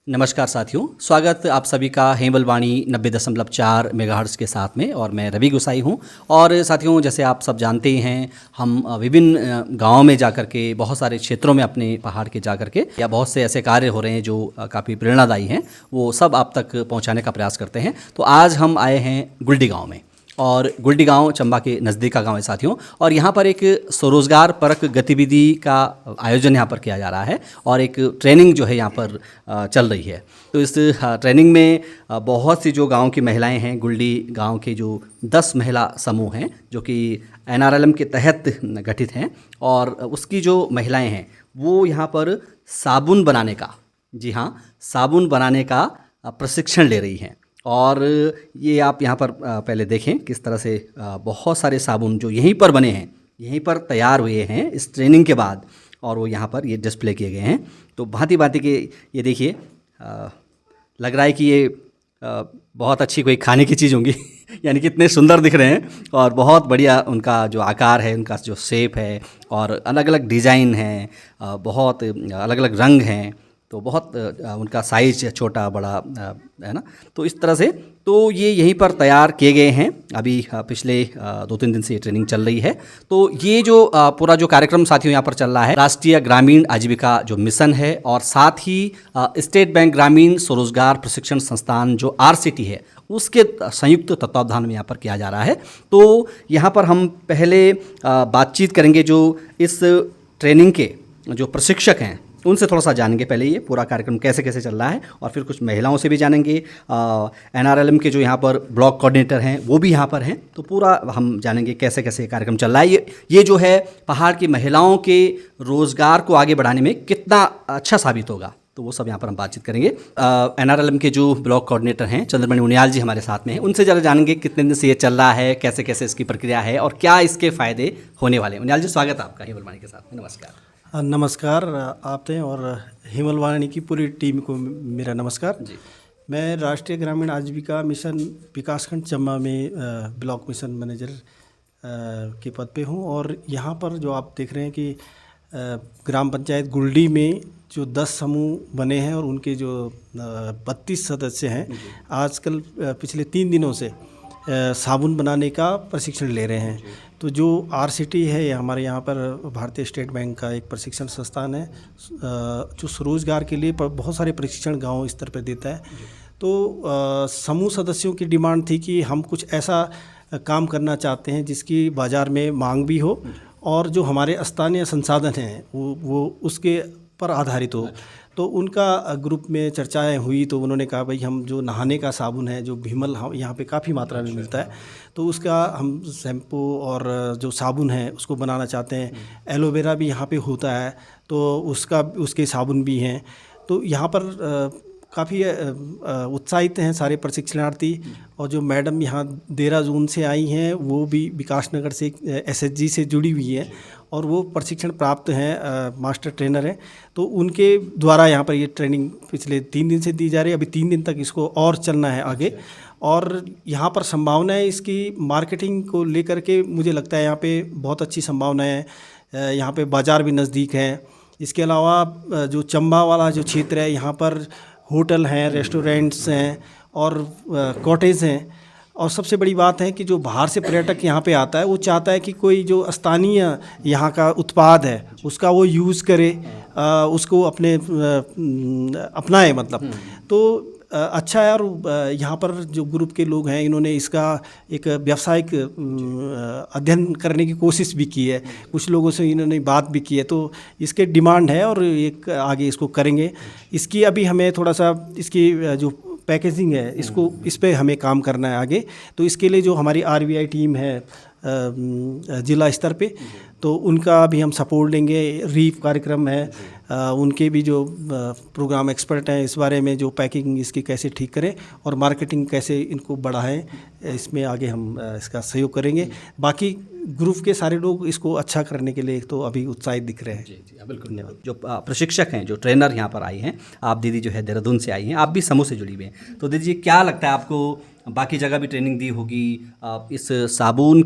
नमस्कार साथियों, स्वागत आप सभी का हेमल वाणी 90.4 मेगाहर्ट्ज़ के साथ में। और मैं रवि गोसाई हूं। और साथियों, जैसे आप सब जानते ही हैं, हम विभिन्न गांवों में जाकर के, बहुत सारे क्षेत्रों में अपने पहाड़ के जाकर के, या बहुत से ऐसे कार्य हो रहे हैं जो काफ़ी प्रेरणादायी हैं, वो सब आप तक पहुंचाने का प्रयास करते हैं। तो आज हम आए हैं गुलडी गाँव में, और गुलडी गांव चंबा के नज़दीक का गांव है साथियों। और यहाँ पर एक स्वरोजगार परक गतिविधि का आयोजन यहाँ पर किया जा रहा है, और एक ट्रेनिंग जो है यहाँ पर चल रही है। तो इस ट्रेनिंग में बहुत सी जो गांव की महिलाएं हैं, गुलडी गांव के जो 10 महिला समूह हैं जो कि NRLM के तहत गठित हैं, और उसकी जो महिलाएं हैं वो यहाँ पर साबुन बनाने का, जी हाँ, साबुन बनाने का प्रशिक्षण ले रही हैं। और ये आप यहाँ पर पहले देखें किस तरह से बहुत सारे साबुन जो यहीं पर बने हैं, यहीं पर तैयार हुए हैं इस ट्रेनिंग के बाद, और वो यहाँ पर ये डिस्प्ले किए गए हैं। तो भांति भांति के, ये देखिए, लग रहा है कि ये बहुत अच्छी कोई खाने की चीज़ होंगी यानी कितने सुंदर दिख रहे हैं, और बहुत बढ़िया उनका जो आकार है, उनका जो शेप है, और अलग अलग डिज़ाइन है, बहुत अलग अलग रंग हैं। तो बहुत उनका साइज छोटा बड़ा है ना। तो इस तरह से तो ये यहीं पर तैयार किए गए हैं। अभी पिछले 2-3 दिन से ये ट्रेनिंग चल रही है। तो ये जो पूरा जो कार्यक्रम साथियों यहाँ पर चल रहा है, राष्ट्रीय ग्रामीण आजीविका जो मिशन है, और साथ ही स्टेट बैंक ग्रामीण स्वरोजगार प्रशिक्षण संस्थान जो RCT है, उसके संयुक्त तत्वावधान में यहाँ पर किया जा रहा है। तो यहाँ पर हम पहले बातचीत करेंगे जो इस ट्रेनिंग के जो प्रशिक्षक हैं उनसे थोड़ा सा जानेंगे पहले ये पूरा कार्यक्रम कैसे कैसे चल रहा है, और फिर कुछ महिलाओं से भी जानेंगे। NRLM के जो यहाँ पर ब्लॉक कोऑर्डिनेटर हैं वो भी यहाँ पर हैं। तो पूरा हम जानेंगे कैसे कैसे कार्यक्रम चल रहा है। ये जो है पहाड़ की महिलाओं के रोज़गार को आगे बढ़ाने में कितना अच्छा साबित होगा, तो वो सब यहाँ पर हम बातचीत करेंगे। NRLM के जो ब्लॉक कोऑर्डिनेटर हैं चंद्रमणि उनियाल जी हमारे साथ में हैं, उनसे ज़रा जानेंगे कितने दिन से ये चल रहा है, कैसे कैसे इसकी प्रक्रिया है, और क्या इसके फ़ायदे होने वाले हैं। उनियाल जी, स्वागत है आपका हेमल वाणी के साथ में। नमस्कार। नमस्कार आपने और हेमल वाणी की पूरी टीम को मेरा नमस्कार जी। मैं राष्ट्रीय ग्रामीण आजीविका मिशन विकासखंड चंबा में ब्लॉक मिशन मैनेजर के पद पे हूँ। और यहाँ पर जो आप देख रहे हैं कि ग्राम पंचायत गुलडी में जो 10 समूह बने हैं और उनके जो 32 सदस्य हैं, आजकल पिछले 3 दिनों से साबुन बनाने का प्रशिक्षण ले रहे हैं। तो जो RCT है, ये हमारे यहाँ पर भारतीय स्टेट बैंक का एक प्रशिक्षण संस्थान है जो स्वरोजगार के लिए बहुत सारे प्रशिक्षण गांव स्तर पर देता है। तो समूह सदस्यों की डिमांड थी कि हम कुछ ऐसा काम करना चाहते हैं जिसकी बाज़ार में मांग भी हो, और जो हमारे स्थानीय संसाधन हैं वो उसके पर आधारित हो। तो उनका ग्रुप में चर्चाएं हुई, तो उन्होंने कहा भाई हम जो नहाने का साबुन है, जो भीमल यहाँ पे काफ़ी मात्रा में मिलता है, तो उसका हम शैम्पू और जो साबुन है उसको बनाना चाहते हैं। एलोवेरा भी यहाँ पे होता है, तो उसके साबुन भी हैं। तो यहाँ पर काफ़ी उत्साहित हैं सारे प्रशिक्षणार्थी। और जो मैडम यहाँ देहरादून से आई हैं वो भी विकासनगर से SHG से जुड़ी हुई है, और वो प्रशिक्षण प्राप्त हैं, मास्टर ट्रेनर हैं। तो उनके द्वारा यहाँ पर ये ट्रेनिंग पिछले 3 दिन से दी जा रही है। अभी 3 दिन तक इसको और चलना है आगे। और यहाँ पर संभावना है इसकी मार्केटिंग को लेकर के, मुझे लगता है यहाँ पे बहुत अच्छी संभावना है। यहाँ पे बाज़ार भी नज़दीक है। इसके अलावा जो चंबा वाला जो क्षेत्र है, यहाँ पर होटल हैं, रेस्टोरेंट्स हैं और कॉटेज हैं। और सबसे बड़ी बात है कि जो बाहर से पर्यटक यहाँ पे आता है, वो चाहता है कि कोई जो स्थानीय यहाँ का उत्पाद है उसका वो यूज़ करे, उसको अपनाए मतलब। तो अच्छा है। और यहाँ पर जो ग्रुप के लोग हैं, इन्होंने इसका एक व्यावसायिक अध्ययन करने की कोशिश भी की है, कुछ लोगों से इन्होंने बात भी की है। तो इसके डिमांड है और एक आगे इसको करेंगे। इसकी अभी हमें थोड़ा सा इसकी जो पैकेजिंग है, इस पे हमें काम करना है आगे। तो इसके लिए जो हमारी RBI टीम है जिला स्तर पे, तो उनका भी हम सपोर्ट लेंगे। रीफ कार्यक्रम है, उनके भी जो प्रोग्राम एक्सपर्ट हैं इस बारे में, जो पैकिंग इसकी कैसे ठीक करें और मार्केटिंग कैसे इनको बढ़ाएं, इसमें आगे हम इसका सहयोग करेंगे। बाकी ग्रुप के सारे लोग इसको अच्छा करने के लिए तो अभी उत्साहित दिख रहे हैं। जी जी, बिल्कुल। जो प्रशिक्षक हैं, जो ट्रेनर यहाँ पर आई हैं, आप दीदी जो है देहरादून से आई हैं, आप भी समूह से जुड़ी हुई हैं। तो दीदी जी, क्या लगता है आपको, बाकी जगह भी ट्रेनिंग दी होगी, इस साबुन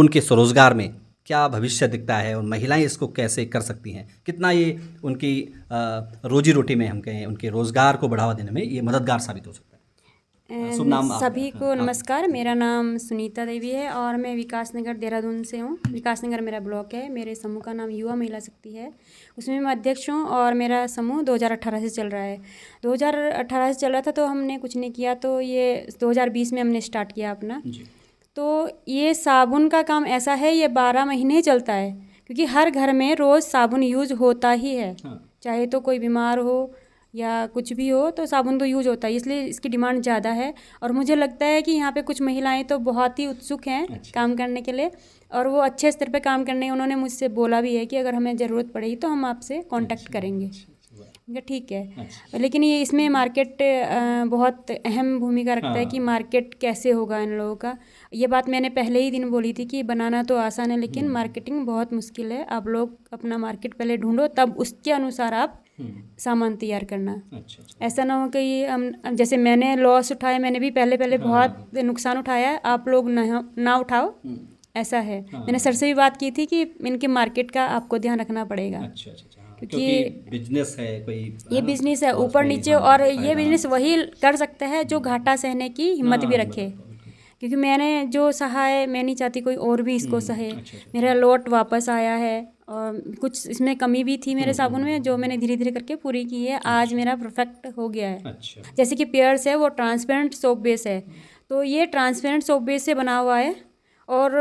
के स्वरोजगार में क्या भविष्य दिखता है और महिलाएं इसको कैसे कर सकती हैं, कितना ये उनकी रोजी रोटी में हम कहें उनके रोज़गार को बढ़ावा देने में ये मददगार साबित हो सकता है। शुभ नाम सभी को नमस्कार। मेरा नाम सुनीता देवी है और मैं विकास नगर देहरादून से हूँ। विकास नगर मेरा ब्लॉक है। मेरे समूह का नाम युवा महिला शक्ति है, उसमें मैं अध्यक्ष हूँ और मेरा समूह 2018 से चल रहा है। 2018 से चल रहा था तो हमने कुछ नहीं किया, तो ये 2020 में हमने स्टार्ट किया अपना। तो ये साबुन का काम ऐसा है, ये 12 महीने चलता है, क्योंकि हर घर में रोज़ साबुन यूज होता ही है। चाहे तो कोई बीमार हो या कुछ भी हो तो साबुन तो यूज होता है, इसलिए इसकी डिमांड ज़्यादा है। और मुझे लगता है कि यहाँ पे कुछ महिलाएं तो बहुत ही उत्सुक हैं काम करने के लिए, और वो अच्छे स्तर पे काम करने, उन्होंने मुझसे बोला भी है कि अगर हमें ज़रूरत पड़ेगी तो हम आपसे कांटेक्ट करेंगे। ठीक है। लेकिन ये इसमें मार्केट बहुत अहम भूमिका रखता है कि मार्केट कैसे होगा इन लोगों का। ये बात मैंने पहले ही दिन बोली थी कि बनाना तो आसान है लेकिन मार्केटिंग बहुत मुश्किल है। आप लोग अपना मार्केट पहले ढूंढो, तब उसके अनुसार आप सामान तैयार करना। ऐसा ना हो कि हम, जैसे मैंने लॉस उठाया, मैंने भी पहले बहुत नुकसान उठाया है, आप लोग ना उठाओ, ऐसा है। मैंने सर से भी बात की थी कि इनके मार्केट का आपको ध्यान रखना पड़ेगा, क्योंकि बिजनेस है कोई, ये बिजनेस है ऊपर नीचे, और ये बिजनेस वही कर सकता है जो घाटा सहने की हिम्मत भी रखे। क्योंकि मैंने जो सहा है, मैं नहीं चाहती कोई और भी इसको सहे। मेरा लॉट वापस आया है और कुछ इसमें कमी भी थी मेरे साबुन में, जो मैंने धीरे धीरे करके पूरी की है। आज मेरा परफेक्ट हो गया है। जैसे कि पेयर्स है, वो ट्रांसपेरेंट सोप बेस है, तो ये ट्रांसपेरेंट सोप बेस से बना हुआ है। और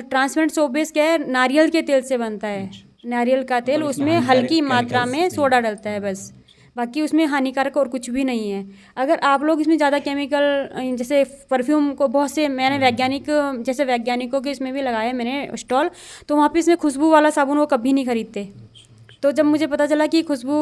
ट्रांसपेरेंट सोप बेस क्या है, नारियल के तेल से बनता है। नारियल का तेल, उसमें हल्की मात्रा में सोडा डलता है बस, बाकी उसमें हानिकारक और कुछ भी नहीं है। अगर आप लोग इसमें ज़्यादा केमिकल, जैसे परफ्यूम को बहुत से मैंने वैज्ञानिकों के इसमें भी लगाया मैंने स्टॉल, तो वहाँ पे इसमें खुशबू वाला साबुन वो कभी नहीं खरीदते। तो जब मुझे पता चला कि खुशबू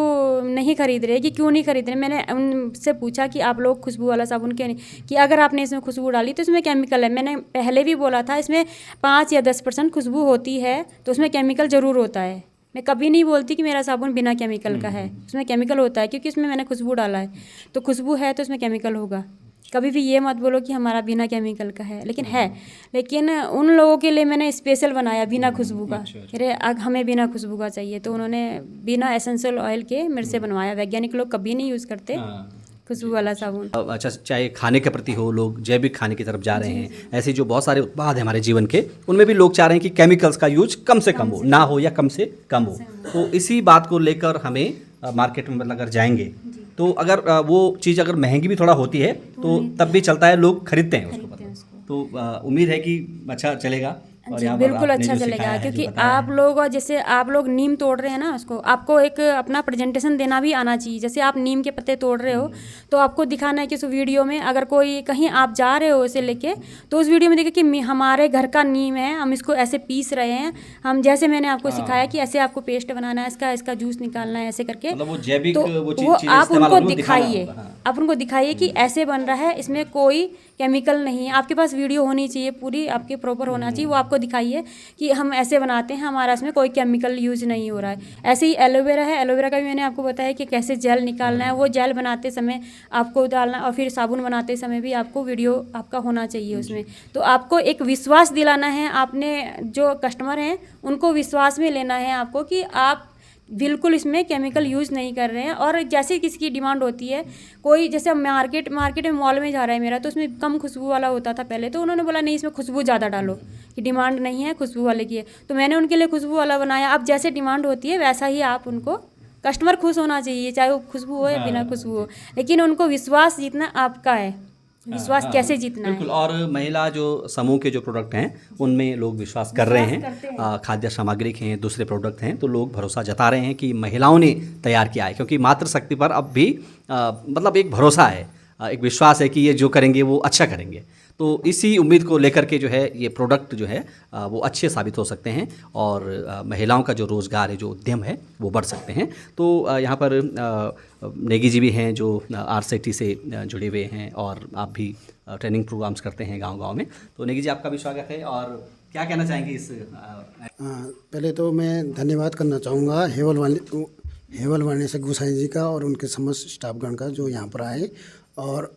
नहीं खरीद रहे, कि क्यों नहीं खरीद रहे, मैंने उनसे पूछा कि आप लोग खुशबू वाला साबुन क्यों नहीं, कि अगर आपने इसमें खुशबू डाली तो इसमें केमिकल है। मैंने पहले भी बोला था इसमें 5 या 10% खुशबू होती है, तो उसमें केमिकल ज़रूर होता है। मैं कभी नहीं बोलती कि मेरा साबुन बिना केमिकल का है, उसमें केमिकल होता है, क्योंकि उसमें मैंने खुशबू डाला है। तो खुशबू है तो उसमें केमिकल होगा। कभी भी ये मत बोलो कि हमारा बिना केमिकल का है, लेकिन उन लोगों के लिए मैंने स्पेशल बनाया बिना खुशबू का। अरे हमें बिना खुशबू का चाहिए, तो उन्होंने बिना एसेंशियल ऑयल के मेरे से बनवाया। वैज्ञानिक लोग कभी नहीं यूज़ करते खुशबू वाला साबुन। अच्छा, चाहे खाने के प्रति हो, लोग जैविक खाने की तरफ जा रहे हैं, ऐसे जो बहुत सारे उत्पाद हैं हमारे जीवन के, उनमें भी लोग चाह रहे हैं कि केमिकल्स का यूज कम से कम हो, ना हो या कम से कम हो। तो इसी बात को लेकर हमें मार्केट में मतलब अगर जाएंगे तो अगर वो चीज़ अगर महंगी भी थोड़ा होती है तो तब भी चलता है, लोग खरीदते हैं उसको। तो उम्मीद है कि अच्छा चलेगा। जी बिल्कुल अच्छा चलेगा, क्योंकि आप लोग, जैसे आप लोग नीम तोड़ रहे हैं ना, उसको आपको एक अपना प्रेजेंटेशन देना भी आना चाहिए। जैसे आप नीम के पत्ते तोड़ रहे हो तो आपको दिखाना है कि उस वीडियो में, अगर कोई कहीं आप जा रहे हो इसे लेके, तो उस वीडियो में देखिए कि हमारे घर का नीम है, हम इसको ऐसे पीस रहे हैं, हम जैसे मैंने आपको सिखाया कि ऐसे आपको पेस्ट बनाना है, इसका जूस निकालना है, ऐसे करके। मतलब वो जैविक, तो वो आप उनको दिखाइए, आप उनको दिखाइए कि ऐसे बन रहा है, इसमें कोई केमिकल नहीं है। आपके पास वीडियो होनी चाहिए पूरी, आपके प्रॉपर होना चाहिए, वो आपको दिखाइए कि हम ऐसे बनाते हैं, हमारा इसमें कोई केमिकल यूज़ नहीं हो रहा है। ऐसे ही एलोवेरा है, एलोवेरा का भी मैंने आपको बताया कि कैसे जेल निकालना है। वो जेल बनाते समय आपको डालना, और फिर साबुन बनाते समय भी आपको वीडियो आपका होना चाहिए उसमें। तो आपको एक विश्वास दिलाना है, आपने जो कस्टमर हैं उनको विश्वास में लेना है आपको कि आप बिल्कुल इसमें केमिकल यूज़ नहीं कर रहे हैं। और जैसे किसी की डिमांड होती है, कोई जैसे मार्केट में मॉल में जा रहा है मेरा, तो उसमें कम खुशबू वाला होता था पहले, तो उन्होंने बोला नहीं इसमें खुशबू ज़्यादा डालो, कि डिमांड नहीं है खुशबू वाले की है, तो मैंने उनके लिए खुशबू वाला बनाया। अब जैसे डिमांड होती है वैसा ही आप उनको, कस्टमर खुश होना चाहिए, चाहे वो खुशबू हो या बिना खुशबू हो, लेकिन उनको विश्वास जीतना आपका है। विश्वास कैसे जीतना बिल्कुल। और महिला जो समूह के जो प्रोडक्ट हैं उनमें लोग विश्वास कर रहे हैं। खाद्य सामग्री के हैं, दूसरे प्रोडक्ट हैं, तो लोग भरोसा जता रहे हैं कि महिलाओं ने तैयार किया है, क्योंकि मातृशक्ति पर अब भी मतलब एक भरोसा है, एक विश्वास है कि ये जो करेंगे वो अच्छा करेंगे। तो इसी उम्मीद को लेकर के जो है ये प्रोडक्ट जो है वो अच्छे साबित हो सकते हैं, और महिलाओं का जो रोज़गार है, जो उद्यम है, वो बढ़ सकते हैं। तो यहाँ पर नेगी जी भी हैं जो RCT से जुड़े हुए हैं, और आप भी ट्रेनिंग प्रोग्राम्स करते हैं गांव-गांव में। तो नेगी जी, आपका भी स्वागत है, और क्या कहना चाहेंगे इस पहले तो मैं धन्यवाद करना चाहूँगा हेवल वाणी से गोसाई जी का और उनके समस्त स्टाफगण का जो यहाँ पर आए और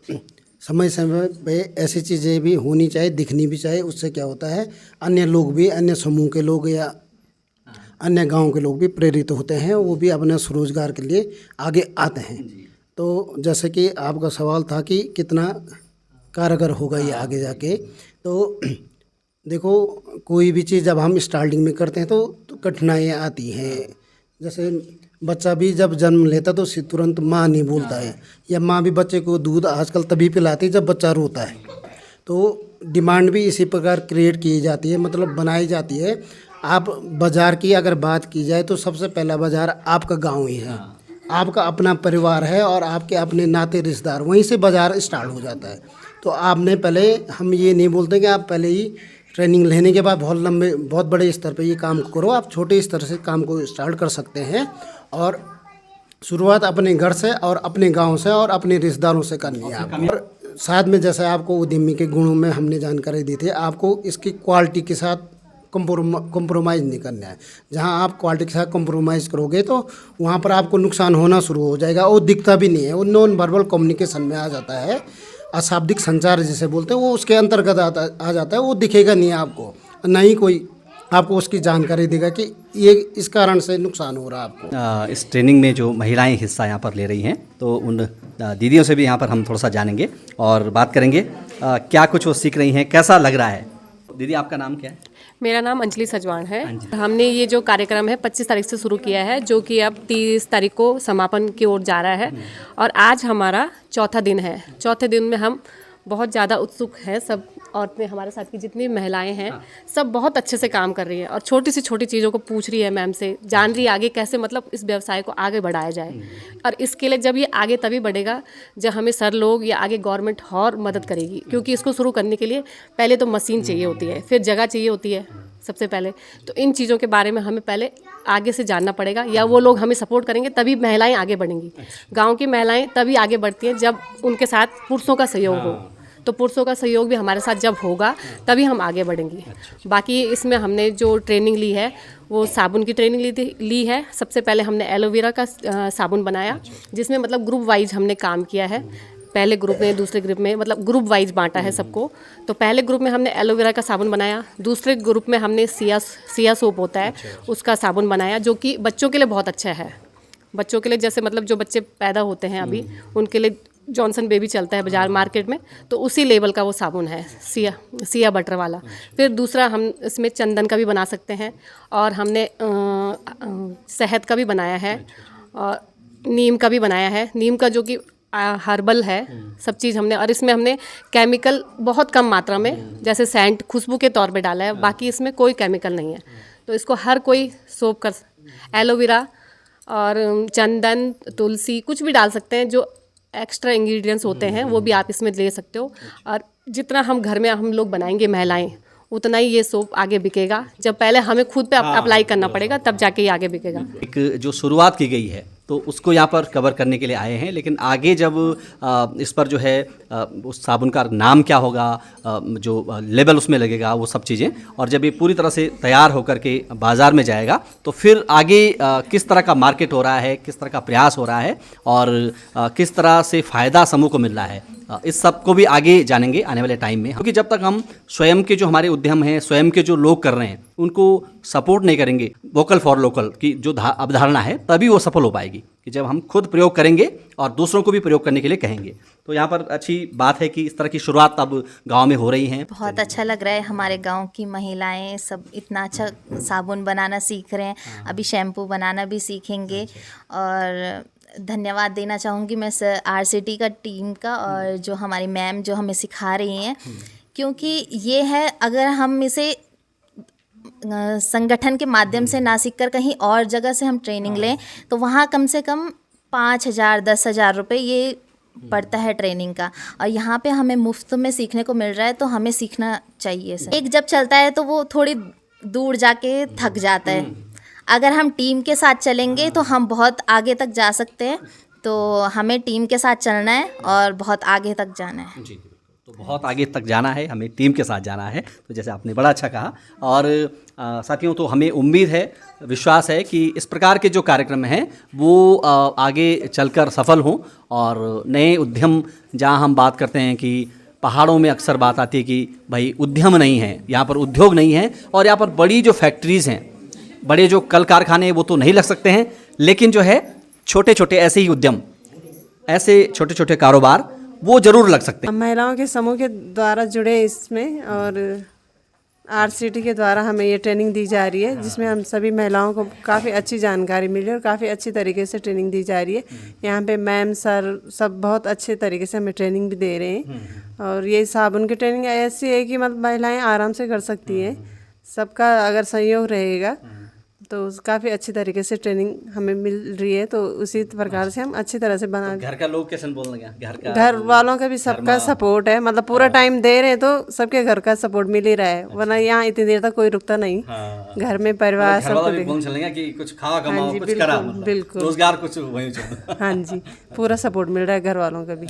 समय समय पे ऐसी चीज़ें भी होनी चाहिए, दिखनी भी चाहिए। उससे क्या होता है, अन्य लोग भी, अन्य समूह के लोग या अन्य गांव के लोग भी प्रेरित होते हैं, वो भी अपने स्वरोजगार के लिए आगे आते हैं। तो जैसे कि आपका सवाल था कि कितना कारगर होगा ये आगे जाके, तो देखो कोई भी चीज़ जब हम स्टार्टिंग में करते हैं तो कठिनाइयाँ आती हैं। जैसे बच्चा भी जब जन्म लेता तो तुरंत माँ नहीं बोलता है, या माँ भी बच्चे को दूध आजकल तभी पिलाती है जब बच्चा रोता है। तो डिमांड भी इसी प्रकार क्रिएट की जाती है, मतलब बनाई जाती है। आप बाज़ार की अगर बात की जाए तो सबसे पहला बाज़ार आपका गांव ही है, आपका अपना परिवार है और आपके अपने नाते रिश्तेदार, वहीं से बाज़ार स्टार्ट हो जाता है। तो आपने पहले, हम ये नहीं बोलते कि आप पहले ही ट्रेनिंग लेने के बाद बहुत बड़े स्तर पे ये काम करो। आप छोटे स्तर से काम को स्टार्ट कर सकते हैं और शुरुआत अपने घर से और अपने गांव से और अपने रिश्तेदारों से करनी है आपको। और साथ में जैसे आपको उद्यमी के गुणों में हमने जानकारी दी थी, आपको इसकी क्वालिटी के साथ कंप्रोमाइज़ नहीं करना है। जहां आप क्वालिटी के साथ कंप्रोमाइज़ करोगे तो वहां पर आपको नुकसान होना शुरू हो जाएगा। वो दिखता भी नहीं है, वो नॉन वर्बल कम्युनिकेशन में आ जाता है, अशाब्दिक संचार जिसे बोलते हैं, वो उसके अंतर्गत आ जाता है। वो दिखेगा नहीं आपको, ना ही कोई आपको उसकी जानकारी देगा कि ये इस कारण से नुकसान हो रहा है आपको। इस ट्रेनिंग में जो महिलाएं हिस्सा यहाँ पर ले रही हैं, तो उन दीदियों से भी यहाँ पर हम थोड़ा सा जानेंगे और बात करेंगे क्या कुछ वो सीख रही हैं, कैसा लग रहा है। दीदी आपका नाम क्या है? मेरा नाम अंजलि सजवाण है। हमने ये जो कार्यक्रम है 25 तारीख से शुरू किया है, जो कि अब 30 तारीख को समापन की ओर जा रहा है और आज हमारा चौथा दिन है। चौथे दिन में हम बहुत ज़्यादा उत्सुक हैं। सब औरतें हमारे साथ की जितनी महिलाएं हैं सब बहुत अच्छे से काम कर रही हैं और छोटी से छोटी चीज़ों को पूछ रही है मैम से, जान रही है आगे कैसे मतलब इस व्यवसाय को आगे बढ़ाया जाए। और इसके लिए जब ये आगे तभी बढ़ेगा जब हमें सर लोग या आगे गवर्नमेंट और मदद करेगी, क्योंकि इसको शुरू करने के लिए पहले तो मशीन चाहिए होती है, फिर जगह चाहिए होती है सबसे पहले। तो इन चीज़ों के बारे में हमें पहले आगे से जानना पड़ेगा, या वो लोग हमें सपोर्ट करेंगे तभी महिलाएं आगे बढ़ेंगी। गांव की महिलाएं तभी आगे बढ़ती हैं जब उनके साथ पुरुषों का सहयोग हो। तो पुरुषों का सहयोग भी हमारे साथ जब होगा तभी हम आगे बढ़ेंगे। बाकी इसमें हमने जो ट्रेनिंग ली है वो साबुन की ट्रेनिंग ली है। सबसे पहले हमने एलोवेरा का साबुन बनाया, जिसमें मतलब ग्रुप वाइज हमने काम किया है। पहले ग्रुप में, दूसरे ग्रुप में, मतलब ग्रुप वाइज बांटा है सबको। तो पहले ग्रुप में हमने एलोवेरा का साबुन बनाया, दूसरे ग्रुप में हमने सिया सोप होता है उसका साबुन बनाया, जो कि बच्चों के लिए बहुत अच्छा है। बच्चों के लिए जैसे मतलब जो बच्चे पैदा होते हैं अभी उनके लिए जॉनसन बेबी चलता है बाज़ार मार्केट में, तो उसी लेवल का वो साबुन है, सिया बटर वाला। फिर दूसरा हम इसमें चंदन का भी बना सकते हैं और हमने शहद का भी बनाया है और नीम का भी बनाया है। नीम का जो कि हर्बल है सब चीज़ हमने, और इसमें हमने केमिकल बहुत कम मात्रा में जैसे सेंट खुशबू के तौर पे डाला है, बाकी इसमें कोई केमिकल नहीं है। तो इसको हर कोई सोप कर, एलोवेरा और चंदन, तुलसी कुछ भी डाल सकते हैं, जो एक्स्ट्रा इंग्रेडिएंट्स होते हैं वो भी आप इसमें ले सकते हो। और जितना हम घर में हम लोग बनाएंगे महिलाएं, उतना ही ये सोप आगे बिकेगा। जब पहले हमें खुद पे अप्लाई करना पड़ेगा तब जाके ये आगे बिकेगा। एक जो शुरुआत की गई है तो उसको यहाँ पर कवर करने के लिए आए हैं, लेकिन आगे जब इस पर जो है उस साबुन का नाम क्या होगा, जो लेबल उसमें लगेगा, वो सब चीज़ें, और जब ये पूरी तरह से तैयार होकर के बाज़ार में जाएगा तो फिर आगे किस तरह का मार्केट हो रहा है, किस तरह का प्रयास हो रहा है और किस तरह से फ़ायदा समूह को मिल रहा है, इस सब को भी आगे जानेंगे आने वाले टाइम में। क्योंकि जब तक हम स्वयं के जो हमारे उद्यम हैं, स्वयं के जो लोग कर रहे हैं, उनको सपोर्ट नहीं करेंगे, वोकल फॉर लोकल की जो अवधारणा है, तभी वो सफल हो पाएगी। कि जब हम खुद प्रयोग करेंगे और दूसरों को भी प्रयोग करने के लिए कहेंगे। तो यहाँ पर अच्छी बात है कि इस तरह की शुरुआत अब गांव में हो रही है। बहुत अच्छा लग रहा है, हमारे गांव की महिलाएं सब इतना अच्छा साबुन बनाना सीख रहे हैं, अभी शैम्पू बनाना भी सीखेंगे। और धन्यवाद देना चाहूँगी मैं RCT का टीम का, और जो हमारी मैम जो हमें सिखा रही हैं, क्योंकि ये है अगर हम इसे संगठन के माध्यम से ना सीख कर कहीं और जगह से हम ट्रेनिंग लें तो वहाँ कम से कम 5,000 10,000 रुपये ये पड़ता है ट्रेनिंग का, और यहाँ पे हमें मुफ्त में सीखने को मिल रहा है, तो हमें सीखना चाहिए सर। एक जब चलता है तो वो थोड़ी दूर जाके थक जाता है, अगर हम टीम के साथ चलेंगे तो हम बहुत आगे तक जा सकते हैं। तो हमें टीम के साथ चलना है और बहुत आगे तक जाना है। जी, तो बहुत आगे तक जाना है, हमें टीम के साथ जाना है। तो जैसे आपने बड़ा अच्छा कहा, और साथियों तो हमें उम्मीद है, विश्वास है कि इस प्रकार के जो कार्यक्रम हैं वो आगे चलकर सफल हों, और नए उद्यम, जहां हम बात करते हैं कि पहाड़ों में अक्सर बात आती है कि भाई उद्यम नहीं है, यहाँ पर उद्योग नहीं है, और यहाँ पर बड़ी जो फैक्ट्रीज़ हैं, बड़े जो कल कारखाने हैं वो तो नहीं लग सकते हैं, लेकिन जो है छोटे छोटे ऐसे ही उद्यम, ऐसे छोटे छोटे कारोबार वो ज़रूर लग सकते हैं। हम महिलाओं के समूह के द्वारा जुड़े इसमें, और RCT के द्वारा हमें ये ट्रेनिंग दी जा रही है, जिसमें हम सभी महिलाओं को काफ़ी अच्छी जानकारी मिली और काफ़ी अच्छी तरीके से ट्रेनिंग दी जा रही है। यहाँ पे मैम सर सब बहुत अच्छे तरीके से हमें ट्रेनिंग भी दे रहे हैं। और ये साबुन की ट्रेनिंग ऐसी है कि मतलब महिलाएं आराम से कर सकती हैं, सबका अगर सहयोग रहेगा तो काफ़ी अच्छी तरीके से ट्रेनिंग हमें मिल रही है। तो उसी प्रकार से हम अच्छी तरह से बना, घर का लोकेशन बोलना क्या, घर वालों का भी सबका सपोर्ट है, मतलब पूरा टाइम दे रहे हैं तो सबके घर का सपोर्ट मिल ही रहा है, वरना यहाँ इतनी देर तक कोई रुकता नहीं। घर में परिवार सबको बोल चलेंगे कि कुछ खावा कमाओ, कुछ करा, मतलब बिल्कुल रोजगार कुछ वहीं चल। हाँ जी, पूरा सपोर्ट मिल रहा है घर वालों का भी।